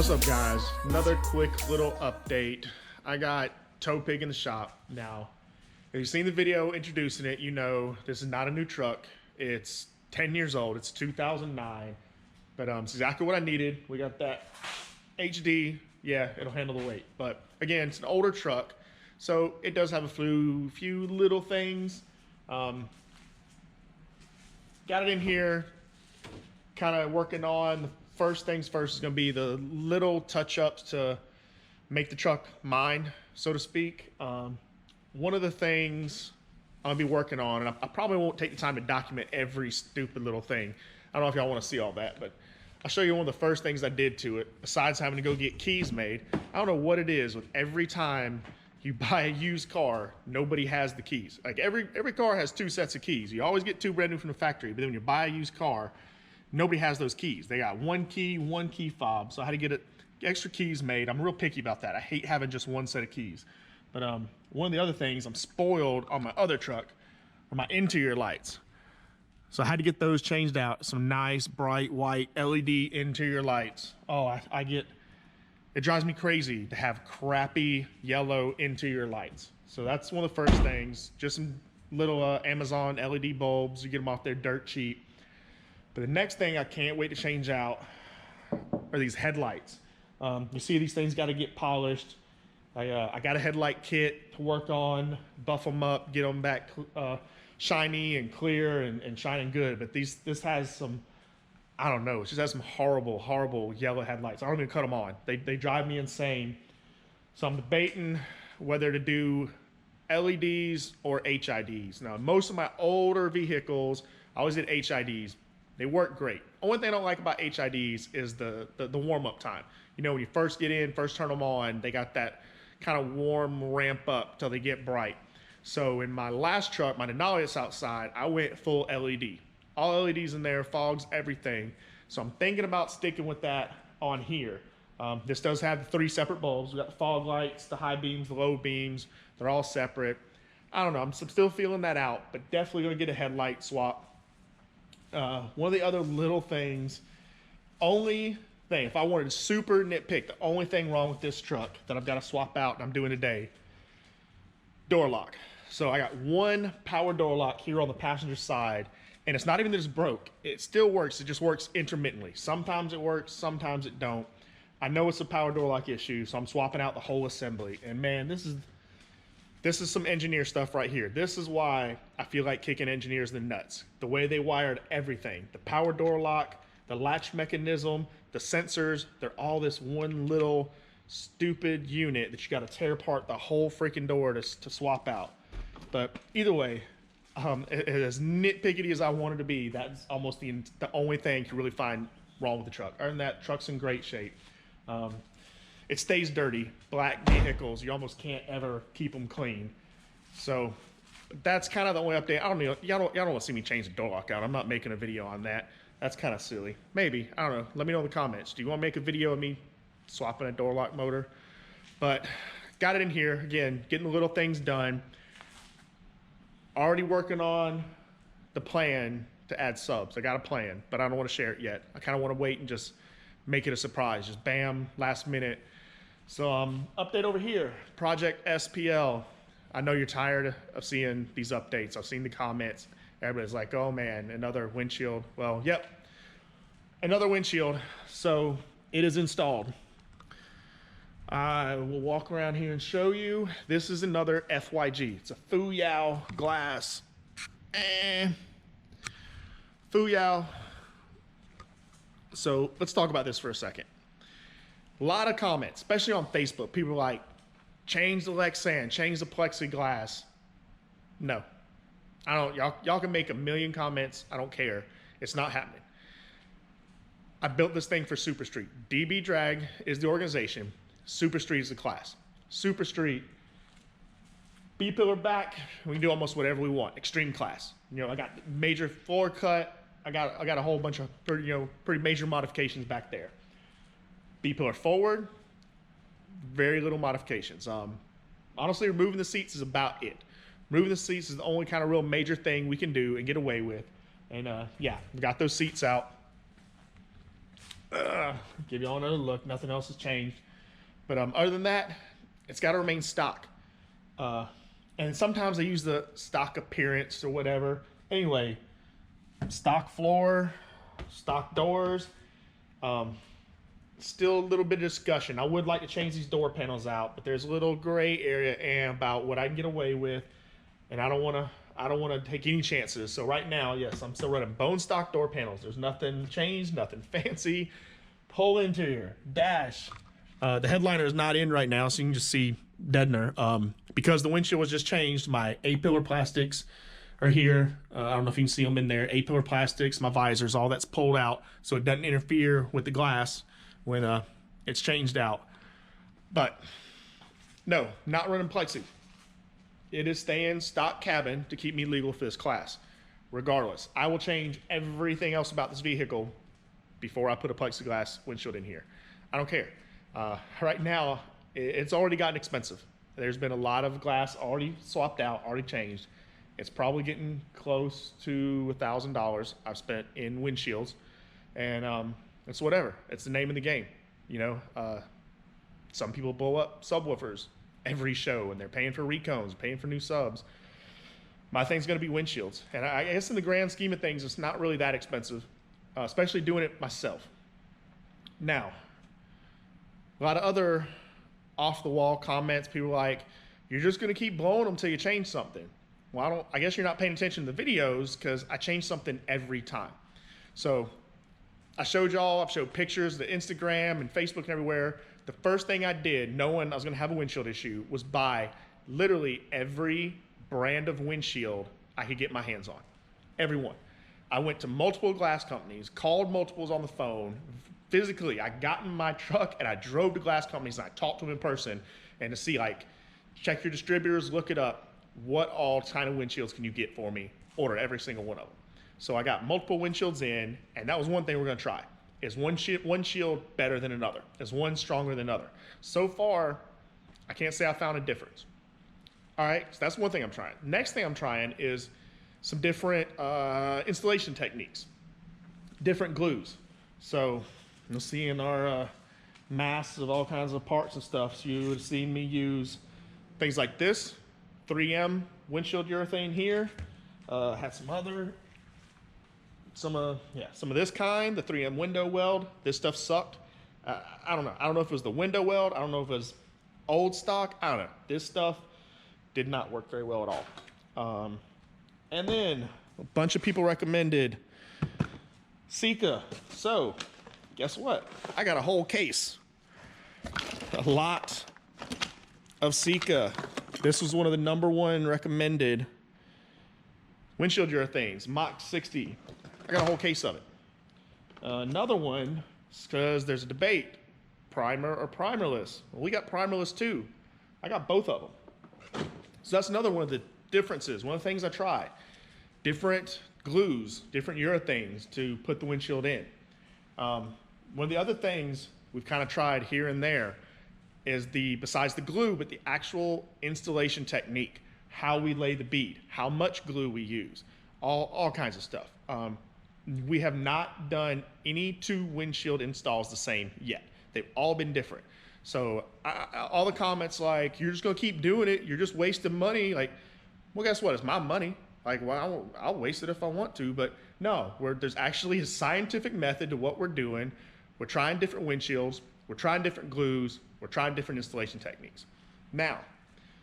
What's up, guys? Another quick little update. I got TowPig in the shop now. If you've seen the video introducing it, you know this is not a new truck. It's 10 years old. It's 2009, but it's exactly what I needed. We got that HD. Yeah, it'll handle the weight. But again, it's an older truck, so it does have a few little things. Got it in here, kind of working on. First things first is going to be the little touch-ups to make the truck mine, so to speak. One of the things I'll be working on, and I probably won't take the time to document every stupid little thing. I don't know if y'all want to see all that, but I'll show you one of the first things I did to it, besides having to go get keys made. I don't know what it is with every time you buy a used car, nobody has the keys. Like every car has two sets of keys. You always get two brand new from the factory, but then when you buy a used car, nobody has those keys. They got one key fob. So I had to get extra keys made. I'm real picky about that. I hate having just one set of keys. But one of the other things, I'm spoiled on my other truck are my interior lights. So I had to get those changed out. Some nice bright white LED interior lights. Oh, it drives me crazy to have crappy yellow interior lights. So that's one of the first things. Just some little Amazon LED bulbs. You get them off there dirt cheap. But the next thing I can't wait to change out are these headlights. You see these things got to get polished. I got a headlight kit to work on, buff them up, get them back shiny and clear and shining good. But this has some, I don't know, it just has some horrible yellow headlights. I don't even cut them on. They drive me insane. So I'm debating whether to do LEDs or HIDs. Now, most of my older vehicles, I always did HIDs. They work great. Only thing I don't like about HIDs is the warm-up time. You know, when you first get in, first turn them on, they got that kind of warm ramp up till they get bright. So in my last truck, my Denali that's outside, I went full LED. All LEDs in there, fogs, everything. So I'm thinking about sticking with that on here. This does have the 3 separate bulbs. We got the fog lights, the high beams, the low beams. They're all separate. I don't know, I'm still feeling that out, but definitely gonna get a headlight swap. One of the other little things, only thing, if I wanted to super nitpick, the only thing wrong with this truck that I've got to swap out and I'm doing today, door lock. So I got one power door lock here on the passenger side, and it's not even that it's broke. It still works, it just works intermittently. Sometimes it works, sometimes it don't. I know it's a power door lock issue, so I'm swapping out the whole assembly. And man, this is some engineer stuff right here. This is why I feel like kicking engineers in the nuts. The way they wired everything. The power door lock, the latch mechanism, the sensors, they're all this one little stupid unit that you gotta tear apart the whole freaking door to swap out. But either way, as nitpicky as I wanted to be, that's almost the only thing to really find wrong with the truck. Other than that, truck's in great shape. It stays dirty. Black vehicles, you almost can't ever keep them clean. So that's kind of the only update. I don't know. Y'all don't want to see me change the door lock out. I'm not making a video on that. That's kind of silly. Maybe. I don't know. Let me know in the comments. Do you want to make a video of me swapping a door lock motor? But got it in here. Again, getting the little things done. Already working on the plan to add subs. I got a plan, but I don't want to share it yet. I kind of want to wait and just make it a surprise. Just bam, last minute. So update over here, ProjectSPL. I know you're tired of seeing these updates. I've seen the comments. Everybody's like, oh man, another windshield. Well, yep, another windshield. So it is installed. I will walk around here and show you. This is another FYG. It's a Fuyao glass. Fuyao. So let's talk about this for a second. A lot of comments, especially on Facebook. People are like, change the Lexan, change the plexiglass. No, I don't. Y'all can make a million comments. I don't care. It's not happening. I built this thing for Super Street. DB Drag is the organization. Super Street is the class. Super Street, B-pillar back. We can do almost whatever we want. Extreme class. You know, I got major floor cut. I got a whole bunch of pretty major modifications back there. B-pillar forward, very little modifications. Honestly, removing the seats is about it. Removing the seats is the only kind of real major thing we can do and get away with. And yeah, we got those seats out. Give y'all another look. Nothing else has changed. But other than that, it's got to remain stock. And sometimes I use the stock appearance or whatever. Anyway, stock floor, stock doors. Still a little bit of discussion. I would like to change these door panels out, but there's a little gray area about what I can get away with, and I don't want to take any chances. So right now, yes, I'm still running bone stock door panels. There's nothing changed, nothing fancy. Pull interior, dash. The headliner is not in right now, so you can just see deadener. Because the windshield was just changed, my A-pillar plastics are here. I don't know if you can see them in there. A-pillar plastics, my visors, all that's pulled out, so it doesn't interfere with the glass when it's changed out. But no, not running Plexi. It is staying stock cabin to keep me legal for this class. Regardless, I will change everything else about this vehicle before I put a plexiglass windshield in here. I don't care. Right now, it's already gotten expensive. There's been a lot of glass already swapped out, already changed. It's probably getting close to $1,000 I've spent in windshields, and it's whatever. It's the name of the game. You know, some people blow up subwoofers every show, and they're paying for recones, paying for new subs. My thing's going to be windshields, and I guess in the grand scheme of things, it's not really that expensive, especially doing it myself. Now, a lot of other off-the-wall comments. People are like, "You're just going to keep blowing them until you change something." Well, I guess you're not paying attention to the videos, because I change something every time. So I showed y'all, I've showed pictures, the Instagram and Facebook and everywhere. The first thing I did, knowing I was going to have a windshield issue, was buy literally every brand of windshield I could get my hands on. Every one. I went to multiple glass companies, called multiples on the phone. Physically, I got in my truck and I drove to glass companies and I talked to them in person, and to see, like, check your distributors, look it up. What all kind of windshields can you get for me? Order every single one of them. So I got multiple windshields in, and that was one thing we're going to try. Is one shield better than another? Is one stronger than another? So far, I can't say I found a difference. All right, so that's one thing I'm trying. Next thing I'm trying is some different installation techniques, different glues. So you'll see in our mass of all kinds of parts and stuff, so you would have seen me use things like this, 3M windshield urethane here. Had some of this kind, the 3M window weld. This stuff sucked. I don't know. I don't know if it was the window weld. I don't know if it was old stock. I don't know. This stuff did not work very well at all. And then a bunch of people recommended Sika. So guess what? I got a whole case. A lot of Sika. This was one of the #1 recommended windshield urethanes, Mach 60. I got a whole case of it. Another one, because there's a debate, primer or primerless. Well, we got primerless too. I got both of them. So that's another one of the differences. One of the things I try, different glues, different urethanes to put the windshield in. One of the other things we've kind of tried here and there is besides the glue, but the actual installation technique, how we lay the bead, how much glue we use, all kinds of stuff. We have not done any 2 windshield installs the same yet. They've all been different. So all the comments like, "You're just gonna keep doing it, you're just wasting money." Like, well, guess what? It's my money. Like, well, I'll waste it if I want to, but no, there's actually a scientific method to what we're doing. We're trying different windshields, we're trying different glues, we're trying different installation techniques. Now,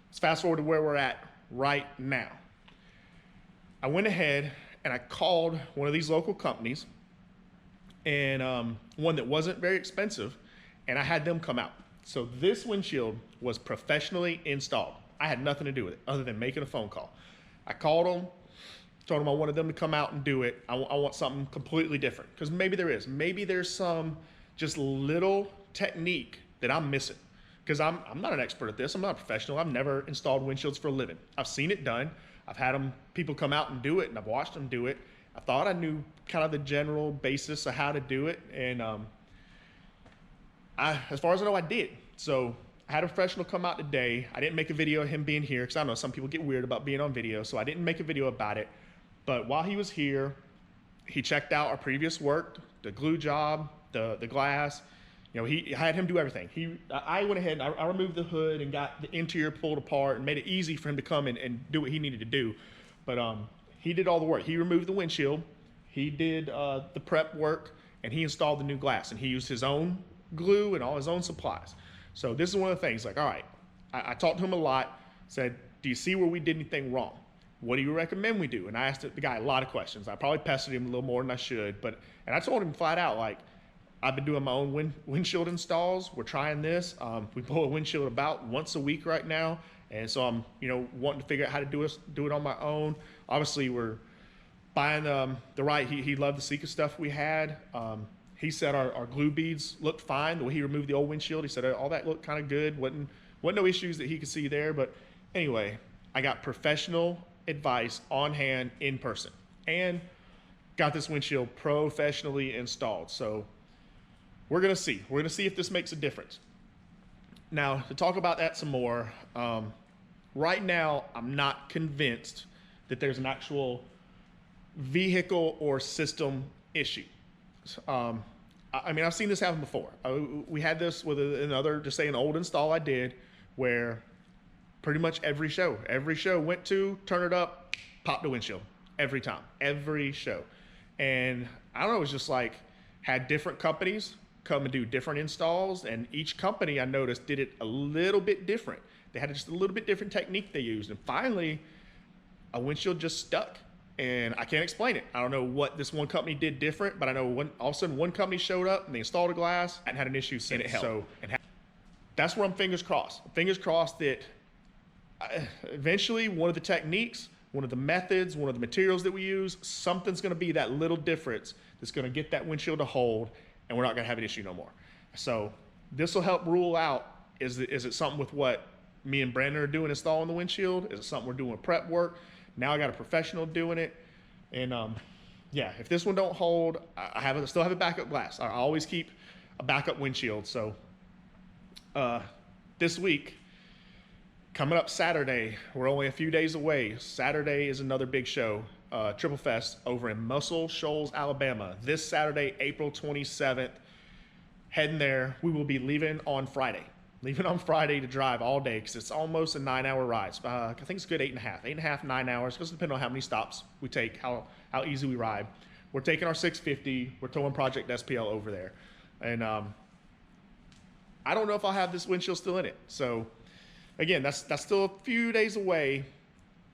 let's fast forward to where we're at right now. I went ahead and I called one of these local companies, and one that wasn't very expensive, and I had them come out. So this windshield was professionally installed. I had nothing to do with it other than making a phone call. I called them, told them I wanted them to come out and do it. I want something completely different, because maybe there's some just little technique that I'm missing, because I'm not an expert at this. I'm not a professional. I've never installed windshields for a living. I've seen it done. I've had people come out and do it, and I've watched them do it. I thought I knew kind of the general basis of how to do it, and as far as I know, I did. So I had a professional come out today. I didn't make a video of him being here, because I know some people get weird about being on video, so I didn't make a video about it. But while he was here, he checked out our previous work, the glue job, the glass. You know, he had him do everything. I went ahead and I removed the hood and got the interior pulled apart and made it easy for him to come and do what he needed to do. But he did all the work. He removed the windshield. He did the prep work, and he installed the new glass. And he used his own glue and all his own supplies. So this is one of the things, like, all right, I talked to him a lot, said, do you see where we did anything wrong? What do you recommend we do? And I asked the guy a lot of questions. I probably pestered him a little more than I should, and I told him flat out, like, I've been doing my own windshield installs. We're trying this. We pull a windshield about once a week right now. And so I'm, you know, wanting to figure out how to do it on my own. Obviously, we're buying the right. He loved the Sika stuff we had. He said our glue beads looked fine. The way he removed the old windshield, he said all that looked kind of good. Wasn't no issues that he could see there. But anyway, I got professional advice on hand in person and got this windshield professionally installed. So we're gonna see. We're gonna see if this makes a difference. Now, to talk about that some more, right now, I'm not convinced that there's an actual vehicle or system issue. I mean, I've seen this happen before. We had this with another, just say an old install I did, where pretty much every show went to, turn it up, pop the windshield, every time, every show. And I don't know, it was just like, had different companies come and do different installs, and each company I noticed did it a little bit different. They had just a little bit different technique they used, and finally a windshield just stuck, and I can't explain it. I don't know what this one company did different, but I know all of a sudden one company showed up and they installed a glass and had an issue since. And it helped. So that's where I'm fingers crossed that eventually one of the techniques, one of the methods, one of the materials that we use, something's going to be that little difference that's going to get that windshield to hold, and we're not going to have an issue no more. So this will help rule out, is it something with what me and Brandon are doing installing the windshield? Is it something we're doing with prep work? Now I got a professional doing it. And yeah, if this one don't hold, I still have a backup glass. I always keep a backup windshield. So this week, coming up Saturday, we're only a few days away. Saturday is another big show. Triplefest over in Muscle Shoals, Alabama. This Saturday, April 27th. Heading there. We will be leaving on Friday. Leaving on Friday to drive all day, because it's almost a 9-hour ride. I think it's a good 8.5, 9 hours. Because depending on how many stops we take, how easy we ride. We're taking our 650. We're towing ProjectSPL over there. And I don't know if I'll have this windshield still in it. So again, that's still a few days away,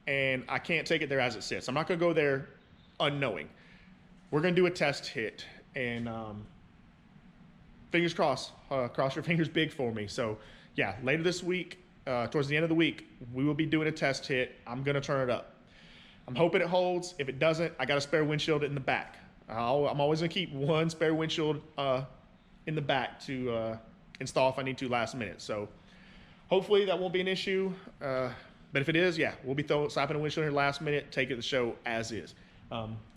and I can't take it there as it sits. I'm not going to go there unknowing. We're going to do a test hit, and fingers crossed. Cross your fingers big for me. So yeah, later this week, towards the end of the week, we will be doing a test hit. I'm going to turn it up. I'm hoping it holds. If it doesn't, I got a spare windshield in the back. I'm always going to keep one spare windshield in the back to install if I need to last minute. So hopefully that won't be an issue. But if it is, yeah, we'll be slapping a windshield here last minute, take it to the show as is.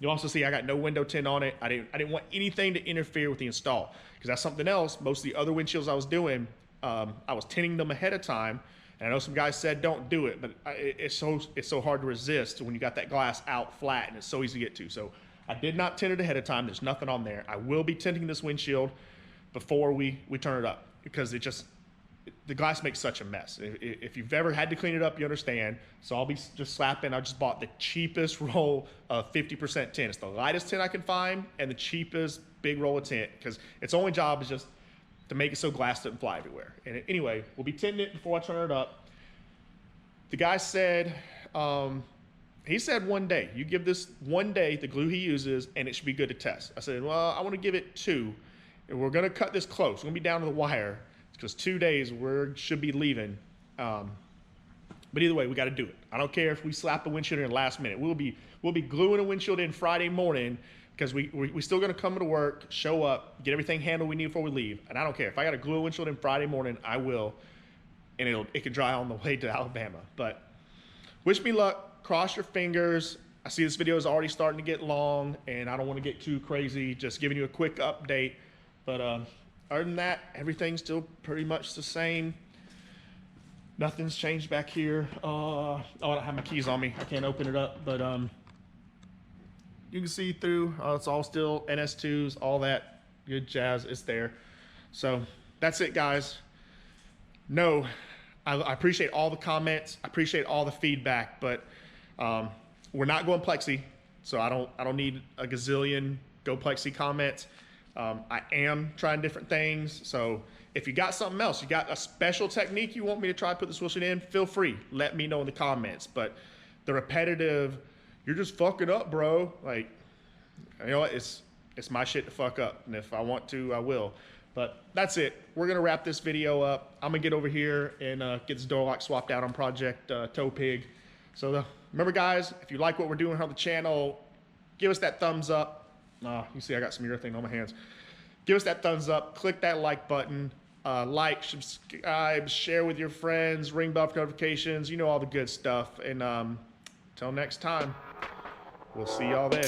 You'll also see I got no window tint on it. I didn't want anything to interfere with the install, because that's something else. Most of the other windshields I was doing, I was tinting them ahead of time. And I know some guys said don't do it, but it's so hard to resist when you got that glass out flat and it's so easy to get to. So I did not tint it ahead of time. There's nothing on there. I will be tinting this windshield before we turn it up, because the glass makes such a mess. If you've ever had to clean it up, you understand. So I'll be just slapping. I just bought the cheapest roll of 50% tint. It's the lightest tint I can find and the cheapest big roll of tint, because its only job is just to make it so glass doesn't fly everywhere. And anyway, we'll be tinting it before I turn it up. The guy said, he said 1 day. You give this 1 day the glue he uses, and it should be good to test. I said, well, I want to give it 2. And we're going to cut this close. We're going to be down to the wire, because 2 days we should be leaving. But either way, we got to do it. I don't care if we slap the windshield in the last minute. We'll be gluing a windshield in Friday morning, because we still going to come to work, show up, get everything handled we need before we leave. And I don't care if I got to glue a windshield in Friday morning, I will, and it could dry on the way to Alabama. But wish me luck. Cross your fingers. I see this video is already starting to get long, and I don't want to get too crazy. Just giving you a quick update. But other than that, everything's still pretty much the same. Nothing's changed back here. Oh, I don't have my keys on me. I can't open it up, but you can see through. It's all still NS2s, all that. good jazz. It's there. So that's it, guys. No, I appreciate all the comments. I appreciate all the feedback, but we're not going Plexi, so I don't need a gazillion go Plexi comments. I am trying different things, so if you got something else, you got a special technique you want me to try to put the swishing in, feel free. Let me know in the comments. But the repetitive, you're just fucking up, bro. Like, you know what? It's my shit to fuck up, and if I want to, I will. But that's it. We're gonna wrap this video up. I'm gonna get over here and get this door lock swapped out on ProjectTowPig. So remember, guys, if you like what we're doing here on the channel, give us that thumbs up. You see I got some urethane on my hands. Give us that thumbs up, click that like button, like, subscribe, share with your friends, ring bell for notifications, you know, all the good stuff. And until next time, we'll see y'all then.